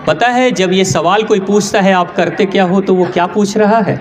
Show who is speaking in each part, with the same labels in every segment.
Speaker 1: पता है जब ये सवाल कोई पूछता है आप करते क्या हो, तो वो क्या पूछ रहा है?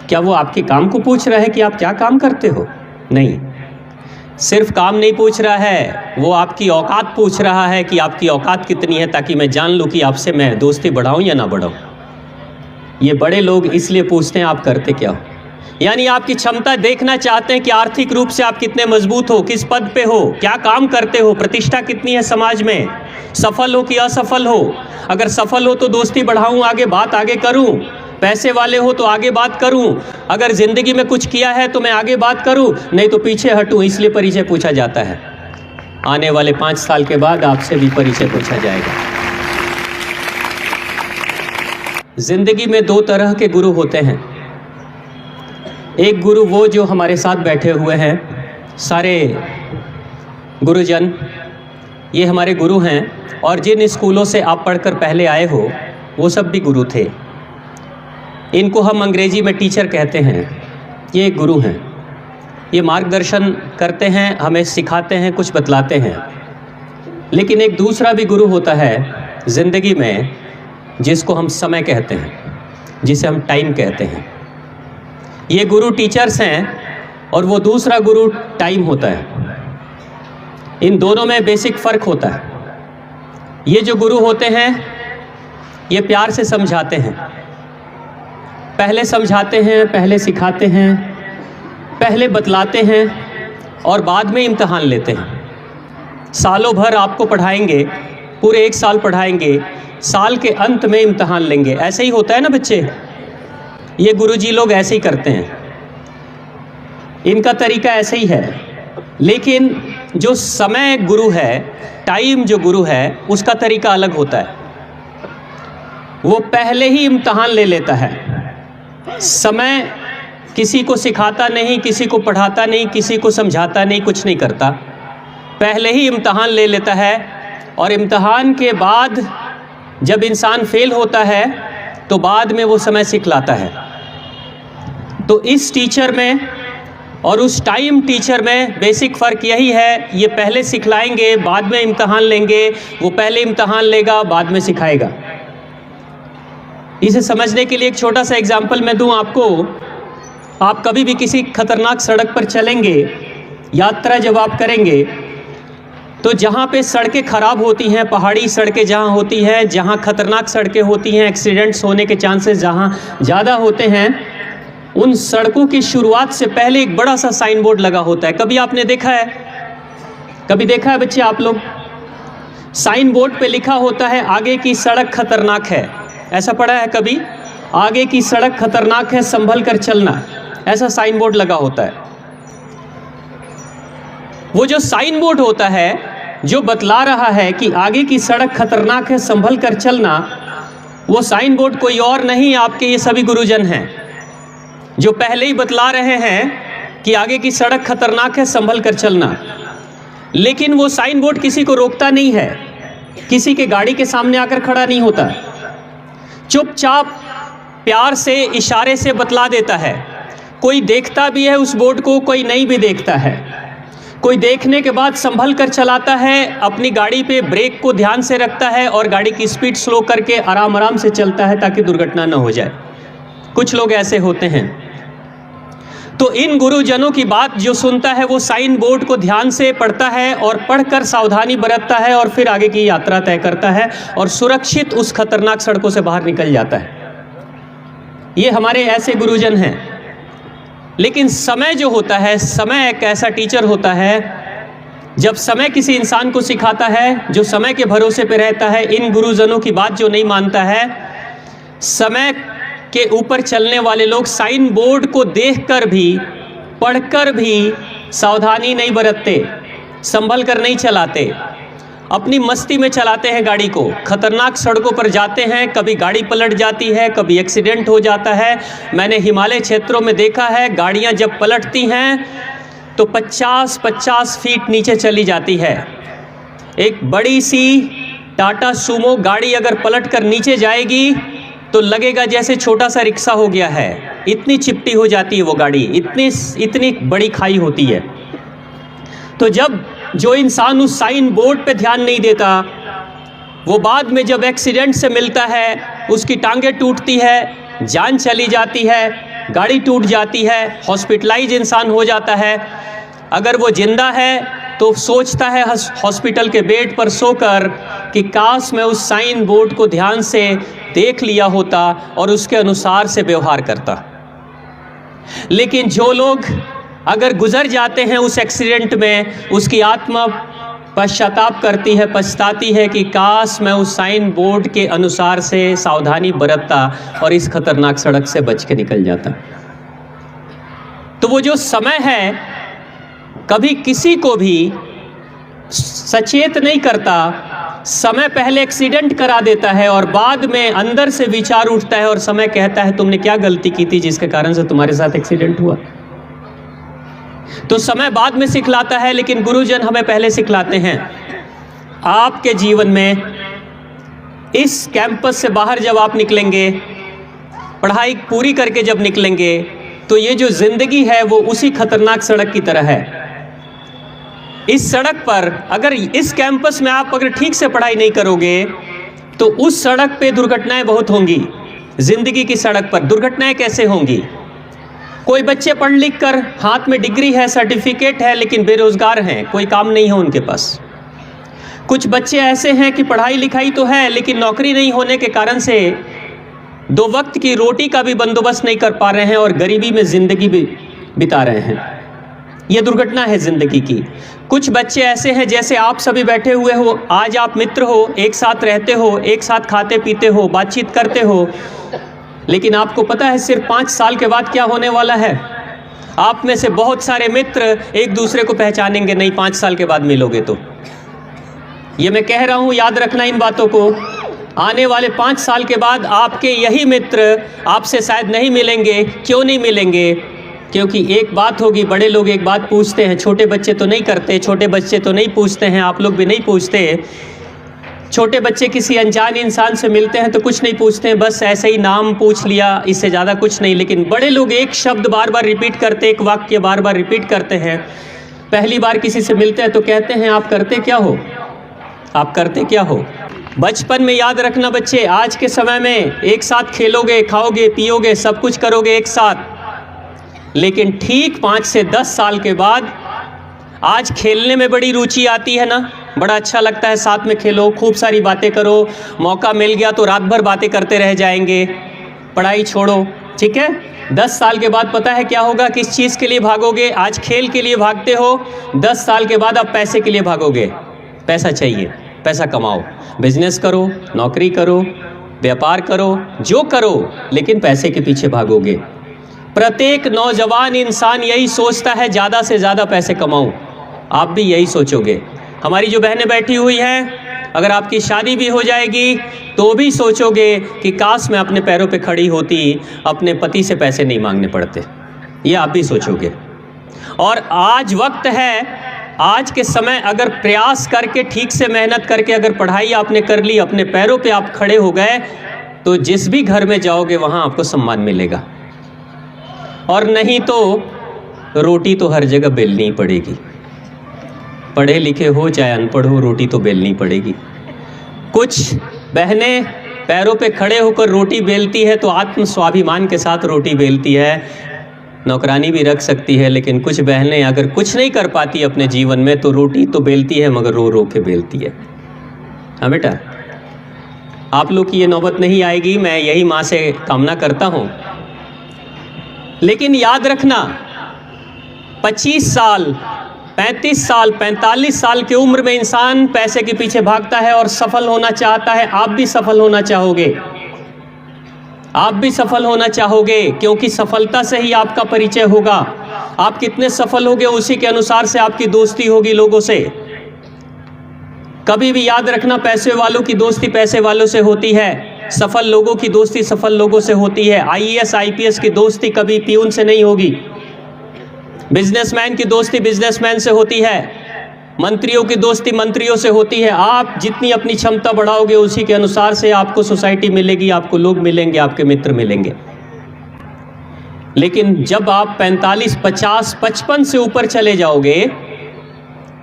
Speaker 1: क्या वो आपके काम को पूछ रहा है कि आप क्या काम करते हो? नहीं, सिर्फ काम नहीं पूछ रहा है, वो आपकी औकात पूछ रहा है कि आपकी औकात कितनी है, ताकि मैं जान लूँ कि आपसे मैं दोस्ती बढ़ाऊँ या ना बढ़ाऊँ। ये बड़े लोग इसलिए पूछते हैं आप करते क्या हो, यानी आपकी क्षमता देखना चाहते हैं कि आर्थिक रूप से आप कितने मजबूत हो, किस पद पे हो, क्या काम करते हो, प्रतिष्ठा कितनी है समाज में, सफल हो कि असफल हो। अगर सफल हो तो दोस्ती बढ़ाऊं, आगे बात आगे करूं, पैसे वाले हो तो आगे बात करूं, अगर ज़िंदगी में कुछ किया है तो मैं आगे बात करूं, नहीं तो पीछे हटूं। इसलिए परिचय पूछा जाता है। आने वाले 5 साल के बाद आपसे भी परिचय पूछा जाएगा। ज़िंदगी में 2 तरह के गुरु होते हैं। एक गुरु वो जो हमारे साथ बैठे हुए हैं, सारे गुरुजन ये हमारे गुरु हैं, और जिन स्कूलों से आप पढ़कर पहले आए हो वो सब भी गुरु थे। इनको हम अंग्रेजी में टीचर कहते हैं। ये गुरु हैं, ये मार्गदर्शन करते हैं, हमें सिखाते हैं, कुछ बतलाते हैं। लेकिन एक दूसरा भी गुरु होता है ज़िंदगी में, जिसको हम समय कहते हैं, जिसे हम टाइम कहते हैं। ये गुरु टीचर्स हैं और वो दूसरा गुरु टाइम होता है। इन दोनों में बेसिक फ़र्क होता है। ये जो गुरु होते हैं ये प्यार से समझाते हैं, पहले समझाते हैं, पहले सिखाते हैं, पहले बतलाते हैं और बाद में इम्तहान लेते हैं। सालों भर आपको पढ़ाएंगे, पूरे 1 साल पढ़ाएंगे, साल के अंत में इम्तहान लेंगे। ऐसे ही होता है ना बच्चे, ये गुरुजी लोग ऐसे ही करते हैं, इनका तरीका ऐसे ही है। लेकिन जो समय गुरु है, टाइम जो गुरु है, उसका तरीका अलग होता है। वो पहले ही इम्तहान ले लेता है। समय किसी को सिखाता नहीं, किसी को पढ़ाता नहीं, किसी को समझाता नहीं, कुछ नहीं करता, पहले ही इम्तहान ले लेता है। और इम्तहान के बाद जब इंसान फेल होता है तो बाद में वो समय सिखलाता है। तो इस टीचर में और उस टाइम टीचर में बेसिक फ़र्क यही है, ये पहले सिखलाएंगे, बाद में इम्तहान लेंगे, वो पहले इम्तहान लेगा, बाद में सिखाएगा। इसे समझने के लिए एक छोटा सा एग्जाम्पल मैं दूं आपको। आप कभी भी किसी खतरनाक सड़क पर चलेंगे, यात्रा जब आप करेंगे, तो जहाँ पे सड़कें ख़राब होती हैं, पहाड़ी सड़कें जहाँ होती हैं, जहाँ खतरनाक सड़कें होती हैं, एक्सीडेंट्स होने के चांसेस जहाँ ज़्यादा होते हैं, उन सड़कों की शुरुआत से पहले एक बड़ा सा साइन बोर्ड लगा होता है। कभी आपने देखा है, कभी देखा है बच्चे आप लोग? साइन बोर्ड पे लिखा होता है आगे की सड़क खतरनाक है। ऐसा पढ़ा है कभी? आगे की सड़क खतरनाक है, संभल कर चलना, ऐसा साइन बोर्ड लगा होता है। वो जो साइन बोर्ड होता है जो बतला रहा है कि आगे की सड़क खतरनाक है, संभल कर चलना, वो साइन बोर्ड कोई और नहीं, आपके ये सभी गुरुजन हैं जो पहले ही बतला रहे हैं कि आगे की सड़क खतरनाक है, संभल कर चलना। लेकिन वो साइन बोर्ड किसी को रोकता नहीं है, किसी के गाड़ी के सामने आकर खड़ा नहीं होता, चुपचाप प्यार से, इशारे से बतला देता है। कोई देखता भी है उस बोर्ड को, कोई नहीं भी देखता है। कोई देखने के बाद संभल कर चलाता है, अपनी गाड़ी पे ब्रेक को ध्यान से रखता है और गाड़ी की स्पीड स्लो करके आराम आराम से चलता है ताकि दुर्घटना न हो जाए। कुछ लोग ऐसे होते हैं। तो इन गुरुजनों की बात जो सुनता है वो साइन बोर्ड को ध्यान से पढ़ता है और पढ़कर सावधानी बरतता है और फिर आगे की यात्रा तय करता है और सुरक्षित उस खतरनाक सड़कों से बाहर निकल जाता है। ये हमारे ऐसे गुरुजन हैं। लेकिन समय जो होता है, समय एक ऐसा टीचर होता है, जब समय किसी इंसान को सिखाता है, जो समय के भरोसे पे रहता है, इन गुरुजनों की बात जो नहीं मानता है, समय के ऊपर चलने वाले लोग साइन बोर्ड को देखकर भी, पढ़कर भी सावधानी नहीं बरतते, संभल कर नहीं चलाते, अपनी मस्ती में चलाते हैं गाड़ी को। खतरनाक सड़कों पर जाते हैं, कभी गाड़ी पलट जाती है, कभी एक्सीडेंट हो जाता है। मैंने हिमालय क्षेत्रों में देखा है, गाड़ियां जब पलटती हैं तो 50-50 फीट नीचे चली जाती है। एक बड़ी सी टाटा सूमो गाड़ी अगर पलट कर नीचे जाएगी तो लगेगा जैसे छोटा सा रिक्शा हो गया है, इतनी चिपटी हो जाती है वो गाड़ी, इतनी बड़ी खाई होती है। तो जब जो इंसान उस साइन बोर्ड पे ध्यान नहीं देता, वो बाद में जब एक्सीडेंट से मिलता है, उसकी टांगें टूटती है, जान चली जाती है, गाड़ी टूट जाती है, हॉस्पिटलाइज इंसान हो जाता है। अगर वो जिंदा है तो सोचता है हॉस्पिटल के बेड पर सोकर कि काश मैं उस साइन बोर्ड को ध्यान से देख लिया होता और उसके अनुसार से व्यवहार करता। लेकिन जो लोग अगर गुजर जाते हैं उस एक्सीडेंट में, उसकी आत्मा पश्चाताप करती है, पछताती है कि काश मैं उस साइन बोर्ड के अनुसार से सावधानी बरतता और इस खतरनाक सड़क से बच के निकल जाता। तो वो जो समय है कभी किसी को भी सचेत नहीं करता, समय पहले एक्सीडेंट करा देता है और बाद में अंदर से विचार उठता है और समय कहता है तुमने क्या गलती की थी जिसके कारण से तुम्हारे साथ एक्सीडेंट हुआ। तो समय बाद में सिखलाता है, लेकिन गुरुजन हमें पहले सिखलाते हैं। आपके जीवन में इस कैंपस से बाहर जब आप निकलेंगे, पढ़ाई पूरी करके जब निकलेंगे, तो ये जो जिंदगी है वो उसी खतरनाक सड़क की तरह है। इस सड़क पर अगर इस कैंपस में आप अगर ठीक से पढ़ाई नहीं करोगे तो उस सड़क पे दुर्घटनाएं बहुत होंगी। जिंदगी की सड़क पर दुर्घटनाएं कैसे होंगी? कोई बच्चे पढ़ लिख कर हाथ में डिग्री है, सर्टिफिकेट है, लेकिन बेरोजगार हैं, कोई काम नहीं है उनके पास। कुछ बच्चे ऐसे हैं कि पढ़ाई लिखाई तो है लेकिन नौकरी नहीं होने के कारण से दो वक्त की रोटी का भी बंदोबस्त नहीं कर पा रहे हैं और गरीबी में जिंदगी भी बिता रहे हैं। यह दुर्घटना है जिंदगी की। कुछ बच्चे ऐसे हैं जैसे आप सभी बैठे हुए हो, आज आप मित्र हो, एक साथ रहते हो, एक साथ खाते पीते हो, बातचीत करते हो, लेकिन आपको पता है सिर्फ 5 साल के बाद क्या होने वाला है। आप में से बहुत सारे मित्र एक दूसरे को पहचानेंगे नहीं 5 साल के बाद मिलोगे तो। ये मैं कह रहा हूँ, याद रखना इन बातों को। आने वाले 5 साल के बाद आपके यही मित्र आपसे शायद नहीं मिलेंगे। क्यों नहीं मिलेंगे? क्योंकि एक बात होगी, बड़े लोग एक बात पूछते हैं, छोटे बच्चे तो नहीं करते, छोटे बच्चे तो नहीं पूछते हैं, आप लोग भी नहीं पूछते। छोटे बच्चे किसी अनजान इंसान से मिलते हैं तो कुछ नहीं पूछते हैं, बस ऐसे ही नाम पूछ लिया, इससे ज़्यादा कुछ नहीं। लेकिन बड़े लोग एक शब्द बार बार रिपीट करते, एक वाक्य बार बार रिपीट करते हैं। पहली बार किसी से मिलते हैं तो कहते हैं आप करते क्या हो, आप करते क्या हो। बचपन में याद रखना बच्चे, आज के समय में एक साथ खेलोगे, खाओगे, पियोगे, सब कुछ करोगे एक साथ, लेकिन ठीक 5 से 10 साल के बाद आज खेलने में बड़ी रुचि आती है ना, बड़ा अच्छा लगता है, साथ में खेलो, खूब सारी बातें करो, मौका मिल गया तो रात भर बातें करते रह जाएंगे, पढ़ाई छोड़ो, ठीक है। 10 साल के बाद पता है क्या होगा, किस चीज़ के लिए भागोगे। आज खेल के लिए भागते हो, 10 साल के बाद आप पैसे के लिए भागोगे। पैसा चाहिए, पैसा कमाओ, बिजनेस करो, नौकरी करो, व्यापार करो, जो करो, लेकिन पैसे के पीछे भागोगे। प्रत्येक नौजवान इंसान यही सोचता है, ज़्यादा से ज़्यादा पैसे कमाऊं। आप भी यही सोचोगे। हमारी जो बहनें बैठी हुई हैं, अगर आपकी शादी भी हो जाएगी तो भी सोचोगे कि काश मैं अपने पैरों पे खड़ी होती, अपने पति से पैसे नहीं मांगने पड़ते। ये आप भी सोचोगे। और आज वक्त है, आज के समय अगर प्रयास करके, ठीक से मेहनत करके अगर पढ़ाई आपने कर ली, अपने पैरों पे आप खड़े हो गए, तो जिस भी घर में जाओगे वहाँ आपको सम्मान मिलेगा। और नहीं तो रोटी तो हर जगह बेलनी ही पड़ेगी। पढ़े लिखे हो चाहे अनपढ़ हो, रोटी तो बेलनी पड़ेगी। कुछ बहनें पैरों पे खड़े होकर रोटी बेलती है तो आत्म स्वाभिमान के साथ रोटी बेलती है, नौकरानी भी रख सकती है। लेकिन कुछ बहनें अगर कुछ नहीं कर पाती अपने जीवन में तो रोटी तो बेलती है मगर रो रो के बेलती है। हाँ बेटा, आप लोग की ये नौबत नहीं आएगी, मैं यही माँ से कामना करता हूँ। लेकिन याद रखना, 25 साल, 35 साल, 45 साल की उम्र में इंसान पैसे के पीछे भागता है और सफल होना चाहता है। आप भी सफल होना चाहोगे, आप भी सफल होना चाहोगे, क्योंकि सफलता से ही आपका परिचय होगा। आप कितने सफल होगे उसी के अनुसार से आपकी दोस्ती होगी लोगों से। कभी भी याद रखना, पैसे वालों की दोस्ती पैसे वालों से होती है, सफल लोगों की दोस्ती सफल लोगों से होती है। आईएएस आईपीएस की दोस्ती कभी पियून से नहीं होगी। बिजनेसमैन की दोस्ती बिजनेसमैन से होती है, मंत्रियों की दोस्ती मंत्रियों से होती है। आप जितनी अपनी क्षमता बढ़ाओगे उसी के अनुसार से आपको सोसाइटी मिलेगी, आपको लोग मिलेंगे, आपके मित्र मिलेंगे। लेकिन जब आप 45, 50, 55 से ऊपर चले जाओगे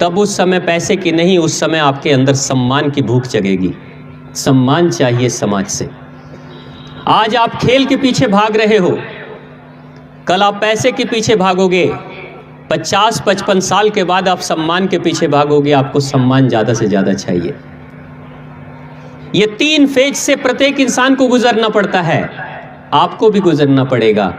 Speaker 1: तब उस समय पैसे की नहीं, उस समय आपके अंदर सम्मान की भूख जगेगी। सम्मान चाहिए समाज से। आज आप खेल के पीछे भाग रहे हो, कल आप पैसे के पीछे भागोगे, 50-55 साल के बाद आप सम्मान के पीछे भागोगे। आपको सम्मान ज्यादा से ज्यादा चाहिए। ये 3 फेज से प्रत्येक इंसान को गुजरना पड़ता है, आपको भी गुजरना पड़ेगा।